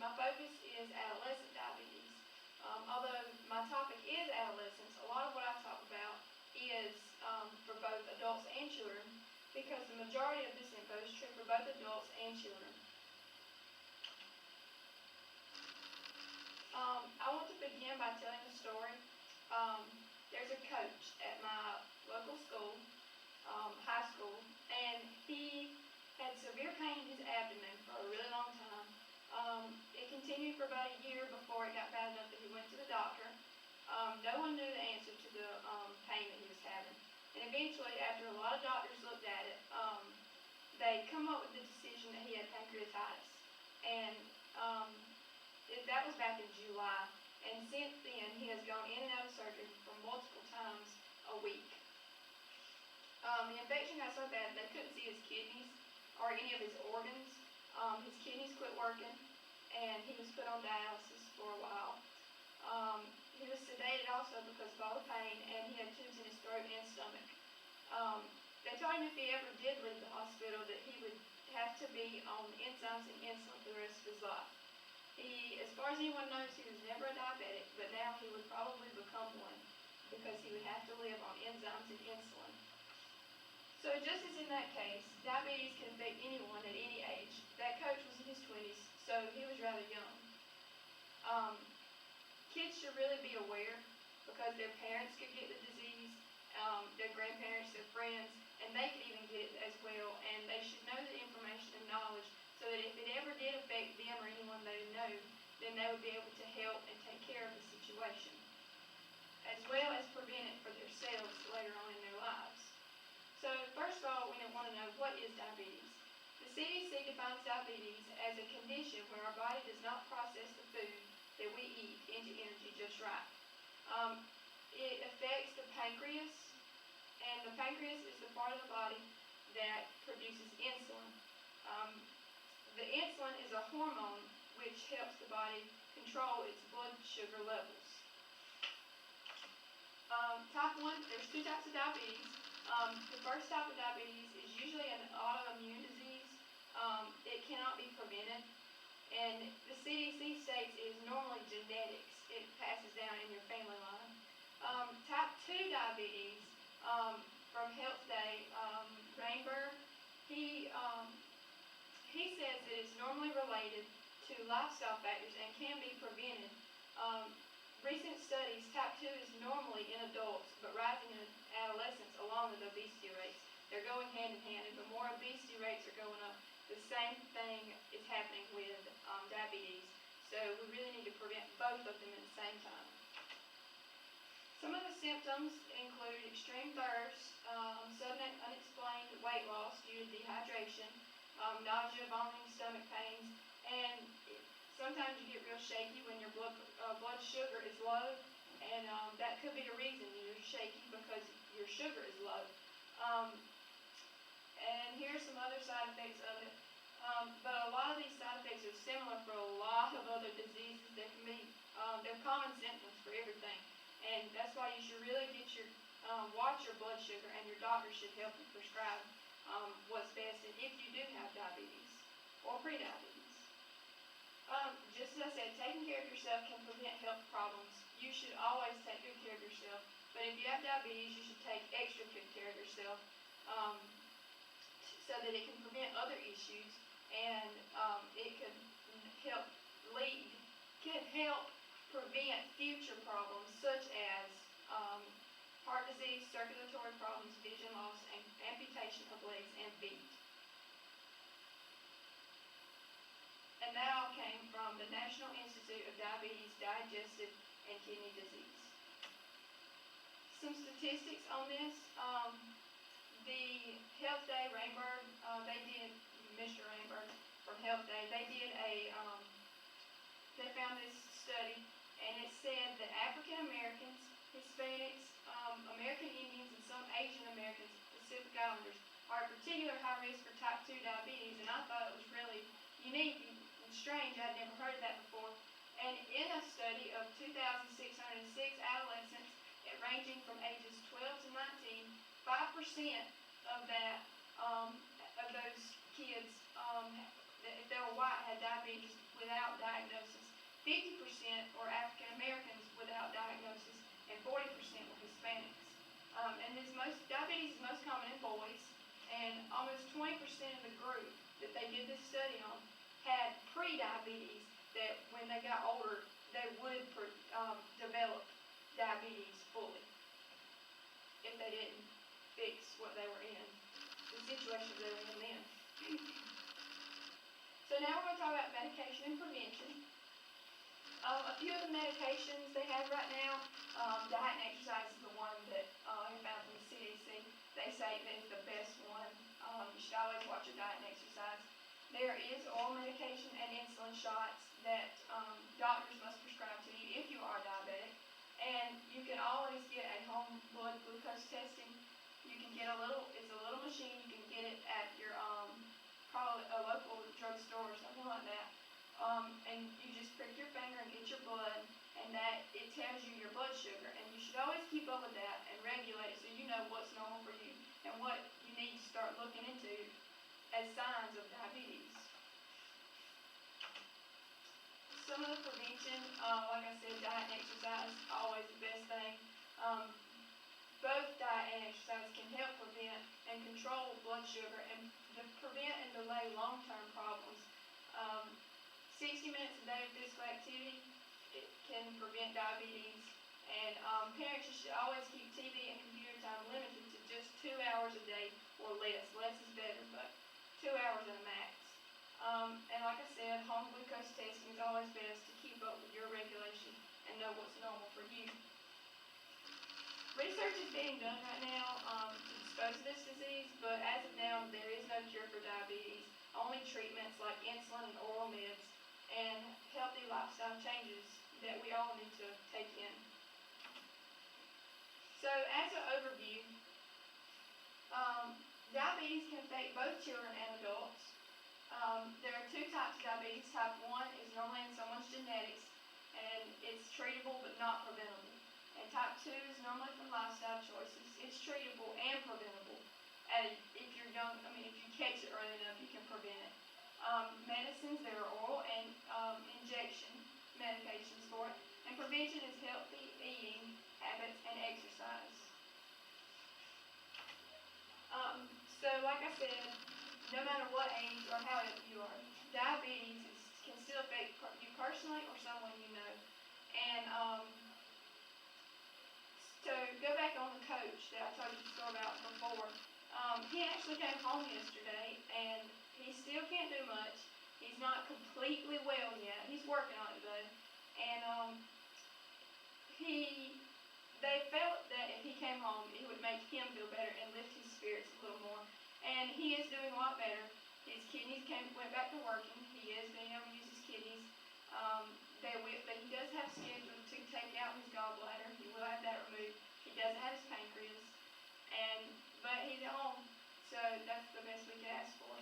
my focus is adolescent diabetes. Although my topic is adolescence, a lot of what I talk about is for both adults and children, because the majority of this info is true for both adults and children. I want to begin by telling a story. There's a coach at my local school, high school, and he had severe pain in his abdomen for a really long time. It continued for about a year before it got bad enough that he went to the doctor. No one knew the answer to the pain that he was having. And eventually, after a lot of doctors looked at it, they come up with the decision that he had pancreatitis. And that was back in July. And since then, he has gone in and out of surgery for multiple times a week. The infection got so bad they couldn't see his kidneys or any of his organs. His kidneys quit working, and he was put on dialysis for a while. He was sedated also because of all the pain, and he had tubes in his throat and stomach. They told him if he ever did leave the hospital that he would have to be on enzymes and insulin for the rest of his life. As far as anyone knows, he was never a diabetic, but now he would probably become one because he would have to live on enzymes and insulin. So just as in that case, diabetes can affect anyone at any age. That coach was in his 20s, so he was rather young. Kids should really be aware because their parents could get the disease, their grandparents, their friends, and they could even get it as well, and they should know the information and knowledge so that if it ever did affect them or anyone they know, then they would be able to help and take care of the situation, as well as prevent it for themselves later on in their lives. So first of all, we want to know, what is diabetes? The CDC defines diabetes as a condition where our body does not process the food that we eat into energy just right. It affects the pancreas, and the pancreas is the part of the body that produces insulin. The insulin is a hormone which helps the body control its blood sugar levels. Type 1, there's two types of diabetes. The first type of diabetes is usually an autoimmune disease. It cannot be prevented. And the CDC states it is normally genetics. It passes down in your family line. Type 2 diabetes, from Health Day, Rainberg, he says that it's normally related to lifestyle factors and can be prevented. Recent studies, type 2 is normally in adults, but rising in adolescents along with obesity rates. They're going hand in hand, and the more obesity rates are going up, the same thing is happening with diabetes. So we really need to prevent both of them at the same time. Some of the symptoms include extreme thirst, sudden unexplained weight loss due to dehydration, nausea, vomiting, stomach pains, and sometimes you get real shaky when your blood sugar is low, and that could be the reason you're shaky, because your sugar is low. And here's some other side effects of it. But a lot of these side effects are similar for a lot of other diseases. There can be, they're common symptoms for everything. And that's why you should really get your, watch your blood sugar, and your doctor should help you prescribe what's best, and if you do have diabetes or prediabetes. Just as I said, taking care of yourself can prevent health problems. You should always take good care of yourself. But if you have diabetes, you should take extra good care of yourself so that it can prevent other issues, and it could help prevent future problems such as heart disease, circulatory problems, vision loss, and amputation of legs and feet. And that all came from the National Institute of Diabetes, Digestive, and Kidney Disease. Some statistics on this. The Health Day, Rainberg, Mr. Rainberg from Health Day, they found this study, and it said that African Americans, Hispanics, American Indians, and some Asian Americans, Pacific Islanders, are at particular high risk for type 2 diabetes, and I thought it was really unique and strange. I'd never heard of that before. And in a study of 2,606 adolescents ranging from ages 12 to 19, 5% of those kids, if they were white, had diabetes without diagnosis. 50% were African Americans without diagnosis, and 40% were Hispanics. And diabetes is most common in boys, and almost 20% of the group that they did this study on had pre-diabetes that when they got older, they would develop diabetes fully if they didn't fix what they were in, the situations they were in then. So now we're going to talk about medication and prevention. A few of the medications they have right now, diet and exercise is the one that I found from the CDC. They say that it's the best one. You should always watch your diet and exercise. There is oral medication and insulin shots that doctors must prescribe to you if you are diabetic. And you can always get a home blood glucose testing. You can get it's a little machine, you can get it at your, probably a local drugstore or something like that. And you just prick your finger and get your blood, and that it tells you your blood sugar. And you should always keep up with that and regulate it so you know what's normal for you and what you need to start looking into as signs of diabetes. Some of the prevention, like I said, diet and exercise, always the best thing. Both diet and exercise can help prevent and control blood sugar and prevent and delay long-term problems. 60 minutes a day of physical activity, it can prevent diabetes. And parents, you should always keep TV and computer time limited to just 2 hours a day or less. Less is better, but 2 hours at a max. And like I said, home glucose testing is always best to keep up with your regulation and know what's normal for you. Research is being done right now to dispose of this disease, but as of now, there is no cure for diabetes. Only treatments like insulin and oral meds and healthy lifestyle changes that we all need to take in. So as an overview, diabetes can affect both children and adults. There are two types of diabetes. Type 1 is normally in someone's genetics, and it's treatable but not preventable. And type 2 is normally from lifestyle choices. It's treatable and preventable. And if you're young, if you catch it early enough, you can prevent it. Medicines, there are oral and injection medications for it. And prevention is healthy eating habits and exercise. So like I said, no matter what age or how old you are, diabetes can still affect you personally or someone you know. And to go back on the coach that I told you the story about before, he actually came home yesterday, and he still can't do much. He's not completely well yet. He's working on it though. And they felt that if he came home, it would make him feel better and lift his spirits a little more. And he is doing a lot better. His kidneys went back to working. He is being able to use his kidneys. But he does have scheduled to take out his gallbladder. He will have that removed. He doesn't have his pancreas. But he's at home, so that's the best we can ask for.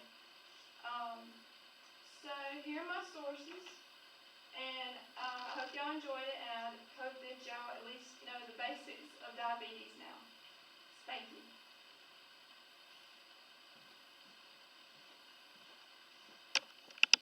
So here are my sources, and I hope y'all enjoyed it, and I hope that y'all at least know the basics of diabetes now. Thank you.